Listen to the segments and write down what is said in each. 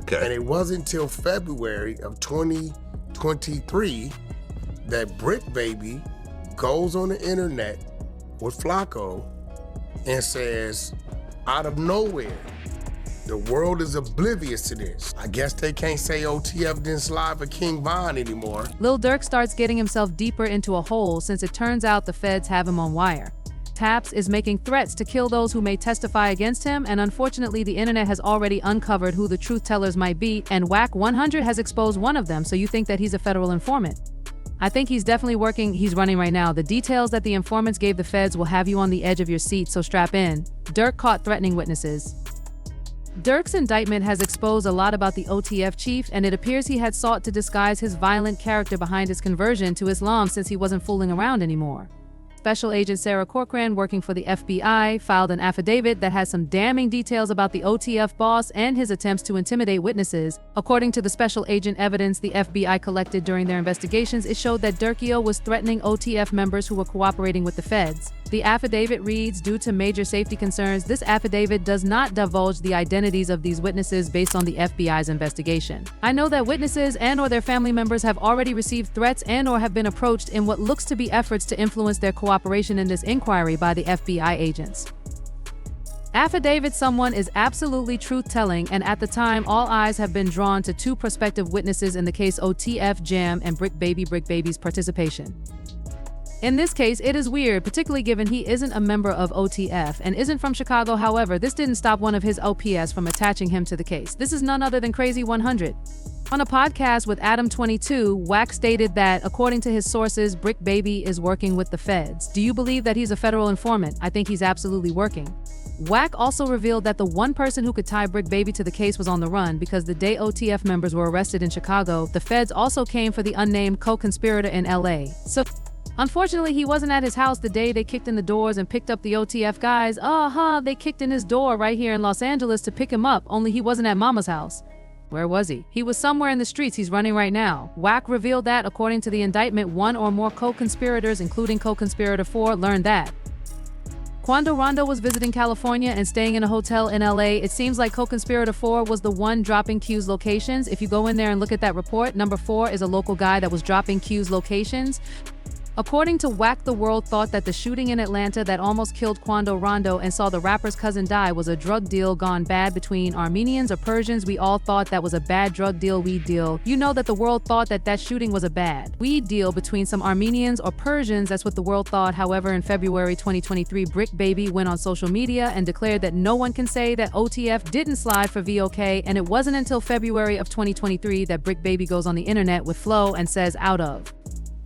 Okay. And it wasn't until February of 2023 that Brick Baby goes on the internet with Flacco and says, out of nowhere, the world is oblivious to this. I guess they can't say OTF didn't slide for King Von anymore. Lil Durk starts getting himself deeper into a hole since it turns out the feds have him on wire. Taps is making threats to kill those who may testify against him, and unfortunately the internet has already uncovered who the truth tellers might be, and Wack 100 has exposed one of them, so you think that he's a federal informant. I think he's definitely working. He's running right now. The details that the informants gave the feds will have you on the edge of your seat, so strap in. Durk caught threatening witnesses. Durk's indictment has exposed a lot about the OTF chief, and it appears he had sought to disguise his violent character behind his conversion to Islam since he wasn't fooling around anymore. Special Agent Sarah Corcoran, working for the FBI, filed an affidavit that has some damning details about the OTF boss and his attempts to intimidate witnesses. According to the special agent evidence the FBI collected during their investigations, it showed that Durkio was threatening OTF members who were cooperating with the feds. The affidavit reads, due to major safety concerns, this affidavit does not divulge the identities of these witnesses based on the FBI's investigation. I know that witnesses and/or their family members have already received threats and/or have been approached in what looks to be efforts to influence their cooperation in this inquiry by the FBI agents. Affidavit someone is absolutely truth-telling, and at the time, all eyes have been drawn to two prospective witnesses in the case OTF Jam and Brick Baby's participation. In this case, it is weird, particularly given he isn't a member of OTF and isn't from Chicago. However, this didn't stop one of his OPS from attaching him to the case. This is none other than Crazy 100. On a podcast with Adam22, Wack stated that, according to his sources, Brick Baby is working with the feds. Do you believe that he's a federal informant? I think he's absolutely working. Wack also revealed that the one person who could tie Brick Baby to the case was on the run because the day OTF members were arrested in Chicago, the feds also came for the unnamed co-conspirator in LA. So, unfortunately, he wasn't at his house the day they kicked in the doors and picked up the OTF guys. They kicked in his door right here in Los Angeles to pick him up, only he wasn't at Mama's house. Where was he? He was somewhere in the streets. He's running right now. Wack revealed that, according to the indictment, one or more co-conspirators, including co-conspirator 4, learned that Quando Rondo was visiting California and staying in a hotel in LA. It seems like co-conspirator 4 was the one dropping Q's locations. If you go in there and look at that report, number 4 is a local guy that was dropping Q's locations. According to Wack, the world thought that the shooting in Atlanta that almost killed Quando Rondo and saw the rapper's cousin die was a drug deal gone bad between Armenians or Persians. We all thought that was a bad drug deal, weed deal. You know that the world thought that that shooting was a bad weed deal between some Armenians or Persians. That's what the world thought. However, in February 2023, Brick Baby went on social media and declared that no one can say that OTF didn't slide for VOK, and it wasn't until February of 2023 that Brick Baby goes on the internet with Flow and says, out of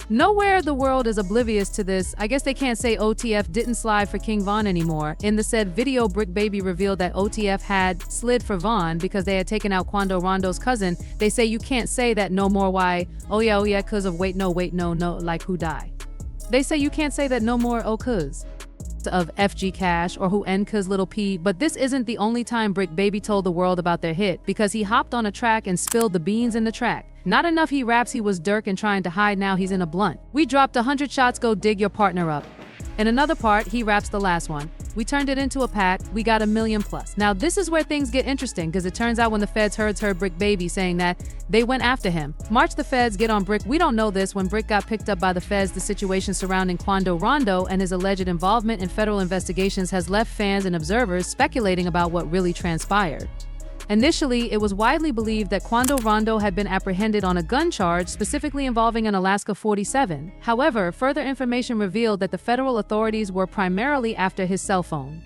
nowhere, the world is oblivious to this. I guess they can't say OTF didn't slide for King Von anymore. In the said video, Brick Baby revealed that OTF had slid for Von because they had taken out Quando Rondo's cousin. They say you can't say that no more. Why? Oh yeah, cause of wait, no, like who die? They say you can't say that no more, oh cause of FG Cash or who N cause little P. But this isn't the only time Brick Baby told the world about their hit, because he hopped on a track and spilled the beans in the track. Not enough he raps he was Durk and trying to hide, now he's in a blunt. We dropped 100 shots, go dig your partner up. In another part, he raps the last one. We turned it into a pack, we got 1 million plus. Now this is where things get interesting, because it turns out when the feds heard Brick Baby saying that, they went after him. March the feds get on Brick. We don't know this. When Brick got picked up by the feds, the situation surrounding Quando Rondo and his alleged involvement in federal investigations has left fans and observers speculating about what really transpired. Initially, it was widely believed that Quando Rondo had been apprehended on a gun charge specifically involving an Alaska 47. However, further information revealed that the federal authorities were primarily after his cell phone.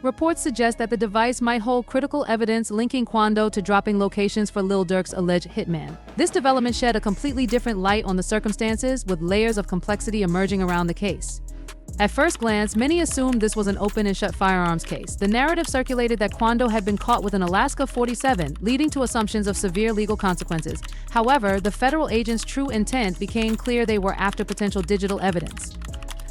Reports suggest that the device might hold critical evidence linking Quando to dropping locations for Lil Durk's alleged hitman. This development shed a completely different light on the circumstances, with layers of complexity emerging around the case. At first glance, many assumed this was an open and shut firearms case. The narrative circulated that Quando had been caught with an Alaska 47, leading to assumptions of severe legal consequences. However, the federal agents' true intent became clear. They were after potential digital evidence.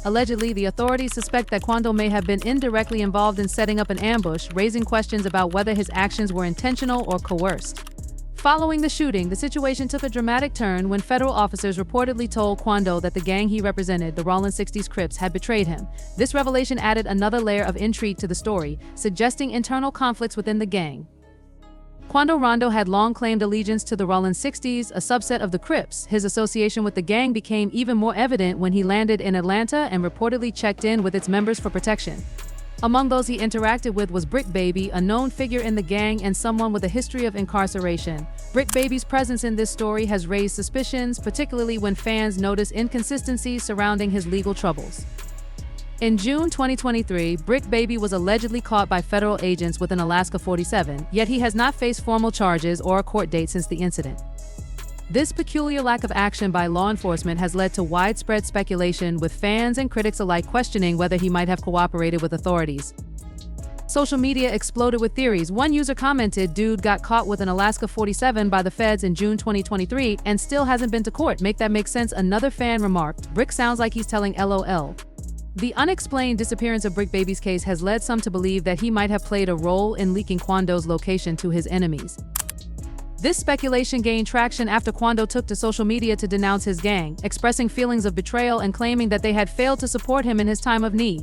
Allegedly, the authorities suspect that Quando may have been indirectly involved in setting up an ambush, raising questions about whether his actions were intentional or coerced. Following the shooting, the situation took a dramatic turn when federal officers reportedly told Quando that the gang he represented, the Rollin 60s Crips, had betrayed him. This revelation added another layer of intrigue to the story, suggesting internal conflicts within the gang. Quando Rondo had long claimed allegiance to the Rollin 60s, a subset of the Crips. His association with the gang became even more evident when he landed in Atlanta and reportedly checked in with its members for protection. Among those he interacted with was Brick Baby, a known figure in the gang and someone with a history of incarceration. Brick Baby's presence in this story has raised suspicions, particularly when fans notice inconsistencies surrounding his legal troubles. In June 2023, Brick Baby was allegedly caught by federal agents with an Alaska 47, yet he has not faced formal charges or a court date since the incident. This peculiar lack of action by law enforcement has led to widespread speculation, with fans and critics alike questioning whether he might have cooperated with authorities. Social media exploded with theories. One user commented, "Dude got caught with an Alaska 47 by the feds in June 2023 and still hasn't been to court. Make that make sense?" Another fan remarked, "Brick sounds like he's telling LOL." The unexplained disappearance of Brick Baby's case has led some to believe that he might have played a role in leaking Quando's location to his enemies. This speculation gained traction after Quando took to social media to denounce his gang, expressing feelings of betrayal and claiming that they had failed to support him in his time of need.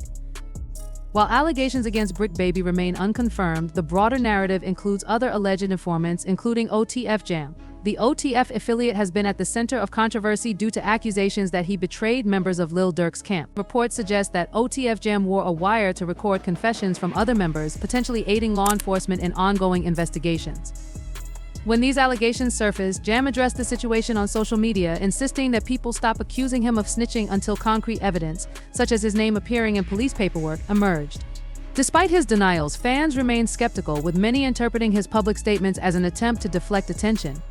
While allegations against Brick Baby remain unconfirmed, the broader narrative includes other alleged informants, including OTF Jam. The OTF affiliate has been at the center of controversy due to accusations that he betrayed members of Lil Durk's camp. Reports suggest that OTF Jam wore a wire to record confessions from other members, potentially aiding law enforcement in ongoing investigations. When these allegations surfaced, Jam addressed the situation on social media, insisting that people stop accusing him of snitching until concrete evidence, such as his name appearing in police paperwork, emerged. Despite his denials, fans remained skeptical, with many interpreting his public statements as an attempt to deflect attention.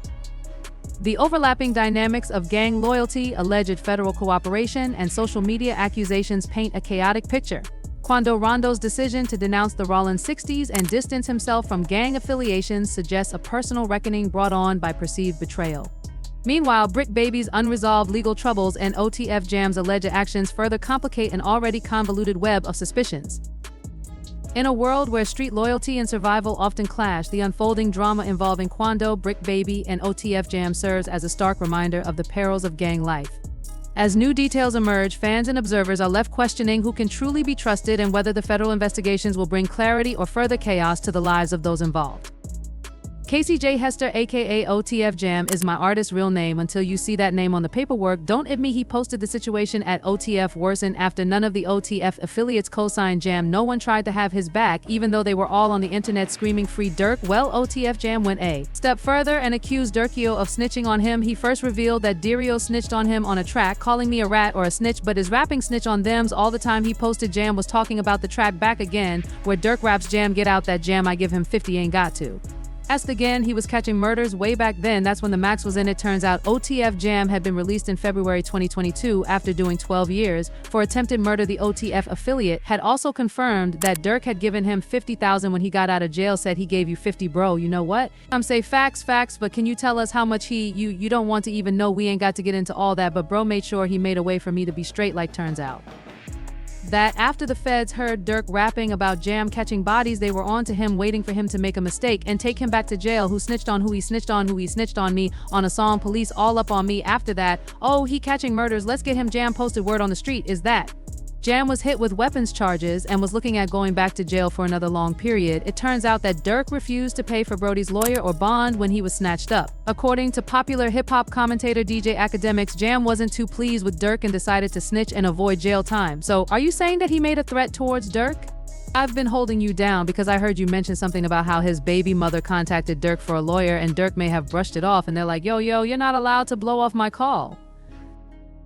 The overlapping dynamics of gang loyalty, alleged federal cooperation, and social media accusations paint a chaotic picture. Quando Rondo's decision to denounce the Rollin 60s and distance himself from gang affiliations suggests a personal reckoning brought on by perceived betrayal. Meanwhile, Brick Baby's unresolved legal troubles and OTF Jam's alleged actions further complicate an already convoluted web of suspicions. In a world where street loyalty and survival often clash, the unfolding drama involving Quando, Brick Baby, and OTF Jam serves as a stark reminder of the perils of gang life. As new details emerge, fans and observers are left questioning who can truly be trusted and whether the federal investigations will bring clarity or further chaos to the lives of those involved. Casey J. Hester, aka OTF Jam, is my artist's real name until you see that name on the paperwork. Don't admit me. He posted the situation at OTF worsened after none of the OTF affiliates co-signed Jam. No one tried to have his back, even though they were all on the internet screaming free Durk. Well, OTF Jam went a step further and accused Durkio of snitching on him. He first revealed that Dirio snitched on him on a track, calling me a rat or a snitch, but is rapping snitch on thems all the time. He posted Jam was talking about the track Back Again, where Durk raps Jam get out that Jam I give him 50 ain't got to. Asked again, he was catching murders way back then. That's when the max was in. It turns out OTF Jam had been released in February 2022 after doing 12 years for attempted murder. The OTF affiliate had also confirmed that Durk had given him $50,000 when he got out of jail. Said he gave you 50, bro. You know what? Say facts, but can you tell us how much you don't want to even know. We ain't got to get into all that, but bro made sure he made a way for me to be straight. Like, turns out that after the feds heard Durk rapping about Jam catching bodies, they were on to him, waiting for him to make a mistake and take him back to jail. Who snitched on who? He snitched on me on a song. Police all up on me after that. Oh, he catching murders. Let's get him. Jam posted word on the street is that Jam was hit with weapons charges and was looking at going back to jail for another long period. It turns out that Durk refused to pay for Brody's lawyer or bond when he was snatched up. According to popular hip-hop commentator DJ Academics, Jam wasn't too pleased with Durk and decided to snitch and avoid jail time. So, are you saying that he made a threat towards Durk? I've been holding you down because I heard you mention something about how his baby mother contacted Durk for a lawyer and Durk may have brushed it off and they're like, yo, you're not allowed to blow off my call.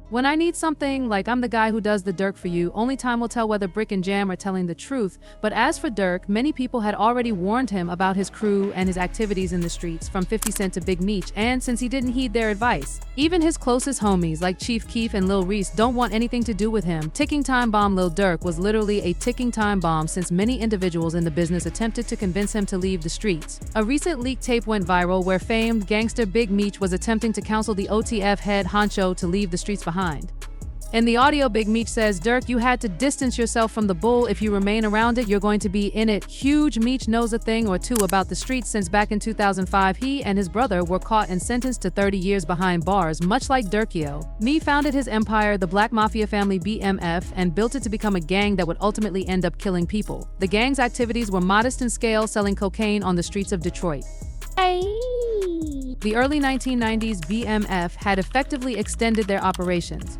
When I need something, like I'm the guy who does the Durk for you, only time will tell whether Brick and Jam are telling the truth. But as for Durk, many people had already warned him about his crew and his activities in the streets, from 50 Cent to Big Meech, and since he didn't heed their advice, even his closest homies like Chief Keef and Lil Reese don't want anything to do with him. Ticking time bomb. Lil Durk was literally a ticking time bomb, since many individuals in the business attempted to convince him to leave the streets. A recent leaked tape went viral where famed gangster Big Meech was attempting to counsel the OTF head honcho to leave the streets behind. In the audio, Big Meech says, "Durk, you had to distance yourself from the bull. If you remain around it, you're going to be in it." Huge Meech knows a thing or two about the streets, since back in 2005, he and his brother were caught and sentenced to 30 years behind bars, much like Durkio. Me founded his empire, the Black Mafia family BMF, and built it to become a gang that would ultimately end up killing people. The gang's activities were modest in scale, selling cocaine on the streets of Detroit. The early 1990s BMF had effectively extended their operations.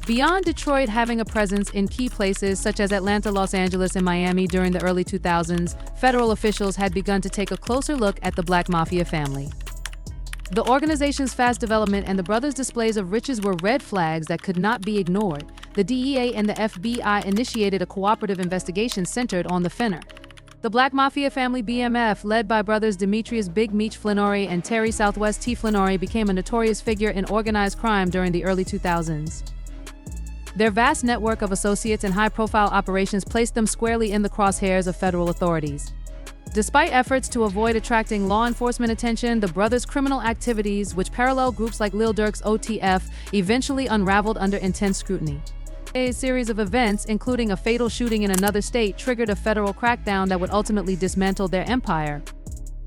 Beyond Detroit having a presence in key places such as Atlanta, Los Angeles, and Miami during the early 2000s, federal officials had begun to take a closer look at the Black Mafia family. The organization's fast development and the brothers' displays of riches were red flags that could not be ignored. The DEA and the FBI initiated a cooperative investigation centered on the Finner. The Black Mafia family BMF, led by brothers Demetrius Big Meech Flenory and Terry Southwest T. Flenory, became a notorious figure in organized crime during the early 2000s. Their vast network of associates and high-profile operations placed them squarely in the crosshairs of federal authorities. Despite efforts to avoid attracting law enforcement attention, the brothers' criminal activities, which parallel groups like Lil Durk's OTF, eventually unraveled under intense scrutiny. A series of events, including a fatal shooting in another state, triggered a federal crackdown that would ultimately dismantle their empire.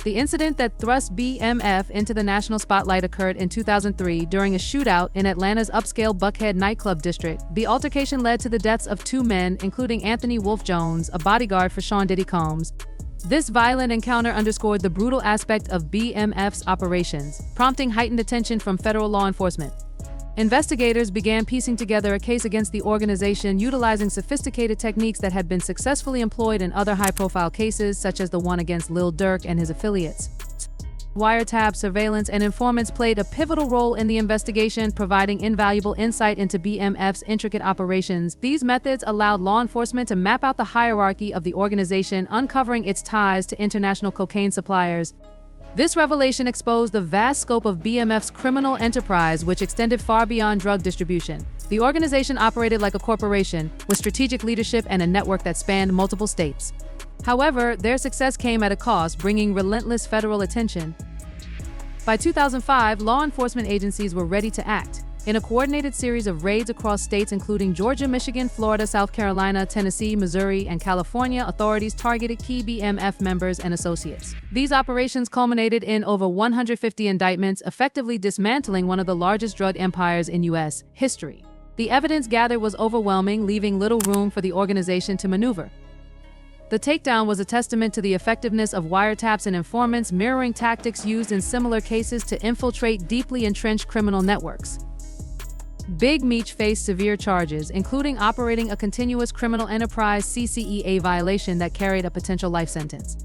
The incident that thrust BMF into the national spotlight occurred in 2003 during a shootout in Atlanta's upscale Buckhead nightclub district. The altercation led to the deaths of two men, including Anthony Wolf Jones, a bodyguard for Sean Diddy Combs. This violent encounter underscored the brutal aspect of BMF's operations, prompting heightened attention from federal law enforcement. Investigators began piecing together a case against the organization, utilizing sophisticated techniques that had been successfully employed in other high-profile cases, such as the one against Lil Durk and his affiliates. Wiretap, surveillance, and informants played a pivotal role in the investigation, providing invaluable insight into BMF's intricate operations. These methods allowed law enforcement to map out the hierarchy of the organization, uncovering its ties to international cocaine suppliers. This revelation exposed the vast scope of BMF's criminal enterprise, which extended far beyond drug distribution. The organization operated like a corporation, with strategic leadership and a network that spanned multiple states. However, their success came at a cost, bringing relentless federal attention. By 2005, law enforcement agencies were ready to act. In a coordinated series of raids across states including Georgia, Michigan, Florida, South Carolina, Tennessee, Missouri, and California, authorities targeted key BMF members and associates. These operations culminated in over 150 indictments, effectively dismantling one of the largest drug empires in U.S. history. The evidence gathered was overwhelming, leaving little room for the organization to maneuver. The takedown was a testament to the effectiveness of wiretaps and informants, mirroring tactics used in similar cases to infiltrate deeply entrenched criminal networks. Big Meech faced severe charges, including operating a continuous criminal enterprise CCEA violation that carried a potential life sentence.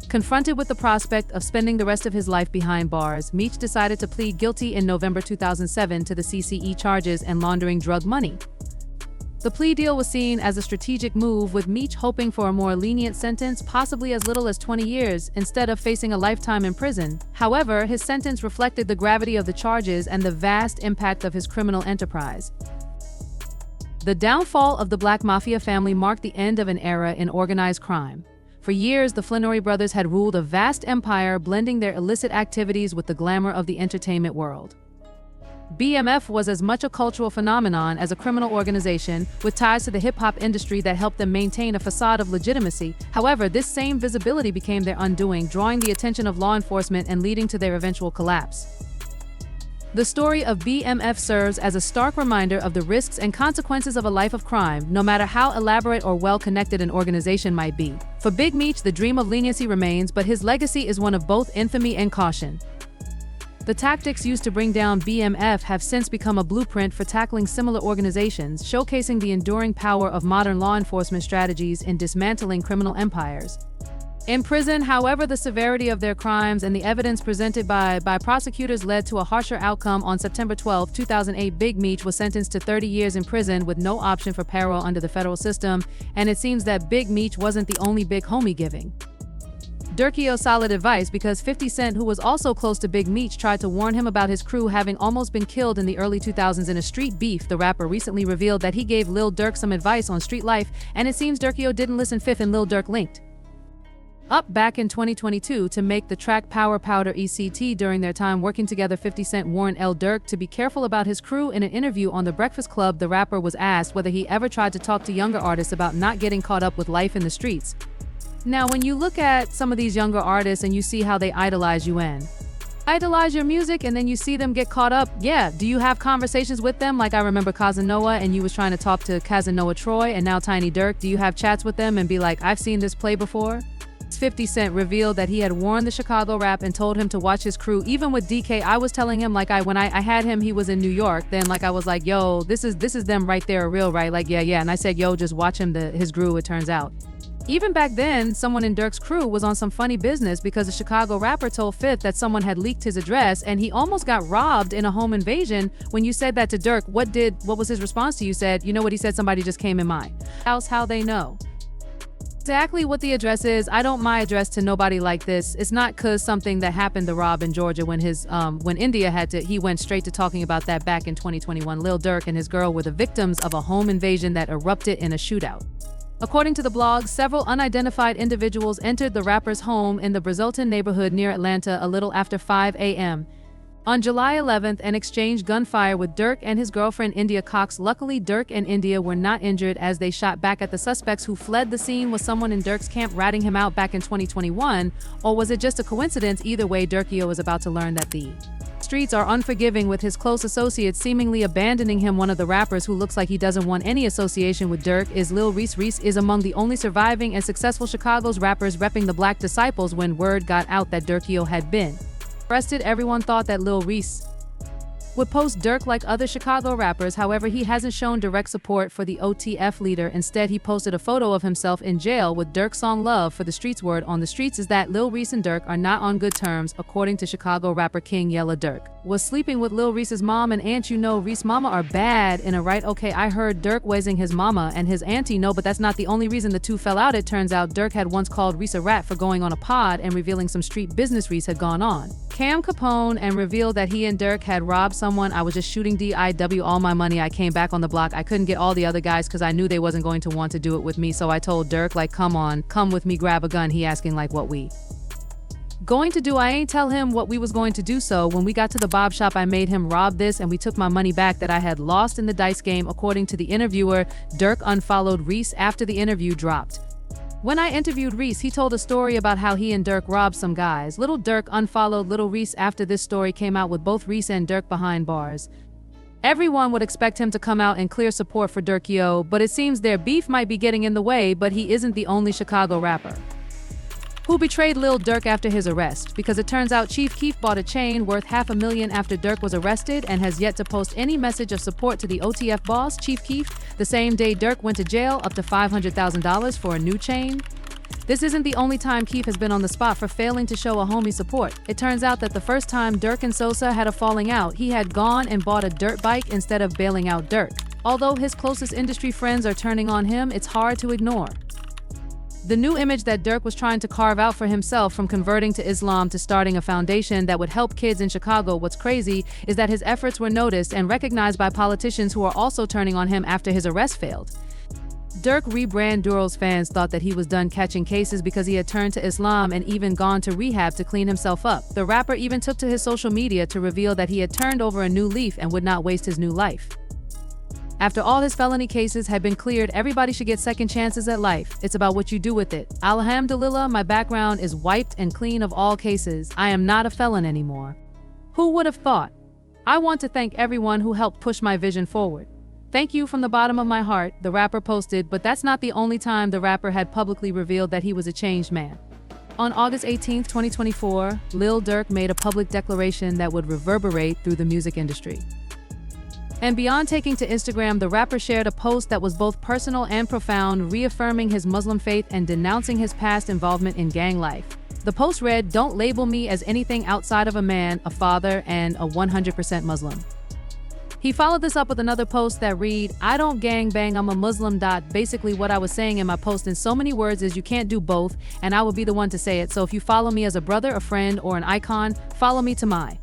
Confronted with the prospect of spending the rest of his life behind bars, Meech decided to plead guilty in November 2007 to the CCE charges and laundering drug money. The plea deal was seen as a strategic move, with Meech hoping for a more lenient sentence, possibly as little as 20 years, instead of facing a lifetime in prison. However, his sentence reflected the gravity of the charges and the vast impact of his criminal enterprise. The downfall of the Black Mafia family marked the end of an era in organized crime. For years, the Flenory brothers had ruled a vast empire, blending their illicit activities with the glamour of the entertainment world. BMF was as much a cultural phenomenon as a criminal organization, with ties to the hip-hop industry that helped them maintain a facade of legitimacy. However, this same visibility became their undoing, drawing the attention of law enforcement and leading to their eventual collapse. The story of BMF serves as a stark reminder of the risks and consequences of a life of crime, no matter how elaborate or well-connected an organization might be. For Big Meech, the dream of leniency remains, but his legacy is one of both infamy and caution. The tactics used to bring down BMF have since become a blueprint for tackling similar organizations, showcasing the enduring power of modern law enforcement strategies in dismantling criminal empires. In prison, however, the severity of their crimes and the evidence presented by prosecutors led to a harsher outcome. On September 12, 2008, Big Meech was sentenced to 30 years in prison with no option for parole under the federal system, and it seems that Big Meech wasn't the only big homie giving Durkio solid advice, because 50 Cent, who was also close to Big Meech, tried to warn him about his crew having almost been killed in the early 2000s in a street beef. The rapper recently revealed that he gave Lil Durk some advice on street life, and it seems Durkio didn't listen. Fifth and Lil Durk linked up back in 2022 to make the track Power Powder ECT. During their time working together, 50 Cent warned Lil Durk to be careful about his crew. In an interview on The Breakfast Club, the rapper was asked whether he ever tried to talk to younger artists about not getting caught up with life in the streets. Now, when you look at some of these younger artists and you see how they idolize you and idolize your music, and then you see them get caught up, yeah, do you have conversations with them? Like I remember Casanova, and you was trying to talk to Casanova Troy, and now Tiny Durk. Do you have chats with them and be like, I've seen this play before? 50 Cent revealed that he had warned the Chicago rap and told him to watch his crew. Even with DK, I was telling him, like, when I had him, he was in New York. Then, like, I was like, yo, this is them right there, real, right? Like, yeah. And I said, yo, just watch him, his crew, it turns out. Even back then, someone in Durk's crew was on some funny business because the Chicago rapper told Fifth that someone had leaked his address and he almost got robbed in a home invasion. When you said that to Durk, what was his response to you? Said, you know what he said? Somebody just came in my house. How they know exactly what the address is? I don't my address to nobody like this. It's not cause something that happened to Rob in Georgia when when India had to, he went straight to talking about that back in 2021. Lil Durk and his girl were the victims of a home invasion that erupted in a shootout. According to the blog, several unidentified individuals entered the rapper's home in the Brazelton neighborhood near Atlanta a little after 5 a.m. on July 11th and exchanged gunfire with Durk and his girlfriend India Cox. Luckily, Durk and India were not injured as they shot back at the suspects who fled the scene. Was someone in Durk's camp ratting him out back in 2021, or was it just a coincidence? Either way, Durkio is about to learn that the streets are unforgiving, with his close associates seemingly abandoning him. One of the rappers who looks like he doesn't want any association with Durk is Lil Reese. Reese is among the only surviving and successful Chicago's rappers repping the Black Disciples. When word got out that Durkio had been arrested, everyone thought that Lil Reese would post Durk like other Chicago rappers. However, he hasn't shown direct support for the OTF leader. Instead, he posted a photo of himself in jail with Durk's song Love for the Streets. Word on the streets is that Lil Reese and Durk are not on good terms. According to Chicago rapper King Yella, Durk was sleeping with Lil Reese's mom and aunt. You know, Reese mama are bad in a right. Okay, I heard Durk wasing his mama and his auntie. No, but that's not the only reason the two fell out. It turns out Durk had once called Reese a rat for going on a pod and revealing some street business Reese had gone on Cam Capone and revealed that he and Durk had robbed someone. I was just shooting DIW all my money. I came back on the block. I couldn't get all the other guys because I knew they wasn't going to want to do it with me. So I told Durk, like, come on, come with me, grab a gun. He asking like what we going to do. I ain't tell him what we was going to do. So when we got to the bob shop, I made him rob this and we took my money back that I had lost in the dice game. According to the interviewer, Durk unfollowed Reese after the interview dropped. When I interviewed Reese, he told a story about how he and Durk robbed some guys. Lil Durk unfollowed Lil Reese after this story came out, with both Reese and Durk behind bars. Everyone would expect him to come out and clear support for Durkio, but it seems their beef might be getting in the way. But he isn't the only Chicago rapper who betrayed Lil Durk after his arrest, because it turns out Chief Keef bought a chain worth $500,000 after Durk was arrested and has yet to post any message of support to the OTF boss, Chief Keef, the same day Durk went to jail, up to $500,000 for a new chain. This isn't the only time Keef has been on the spot for failing to show a homie support. It turns out that the first time Durk and Sosa had a falling out, he had gone and bought a dirt bike instead of bailing out Durk. Although his closest industry friends are turning on him, it's hard to ignore the new image that Durk was trying to carve out for himself, from converting to Islam to starting a foundation that would help kids in Chicago. What's crazy is that his efforts were noticed and recognized by politicians who are also turning on him after his arrest failed. Durk rebrand Dural's fans thought that he was done catching cases because he had turned to Islam and even gone to rehab to clean himself up. The rapper even took to his social media to reveal that he had turned over a new leaf and would not waste his new life. After all his felony cases had been cleared, everybody should get second chances at life. It's about what you do with it. Alhamdulillah, my background is wiped and clean of all cases. I am not a felon anymore. Who would have thought? I want to thank everyone who helped push my vision forward. Thank you from the bottom of my heart, the rapper posted. But that's not the only time the rapper had publicly revealed that he was a changed man. On August 18, 2024, Lil Durk made a public declaration that would reverberate through the music industry. And beyond taking to Instagram, the rapper shared a post that was both personal and profound, reaffirming his Muslim faith and denouncing his past involvement in gang life. The post read, "Don't label me as anything outside of a man, a father, and a 100% Muslim." He followed this up with another post that read, "I don't gang bang, I'm a Muslim. Basically what I was saying in my post in so many words is you can't do both, and I will be the one to say it. So if you follow me as a brother, a friend, or an icon, follow me to my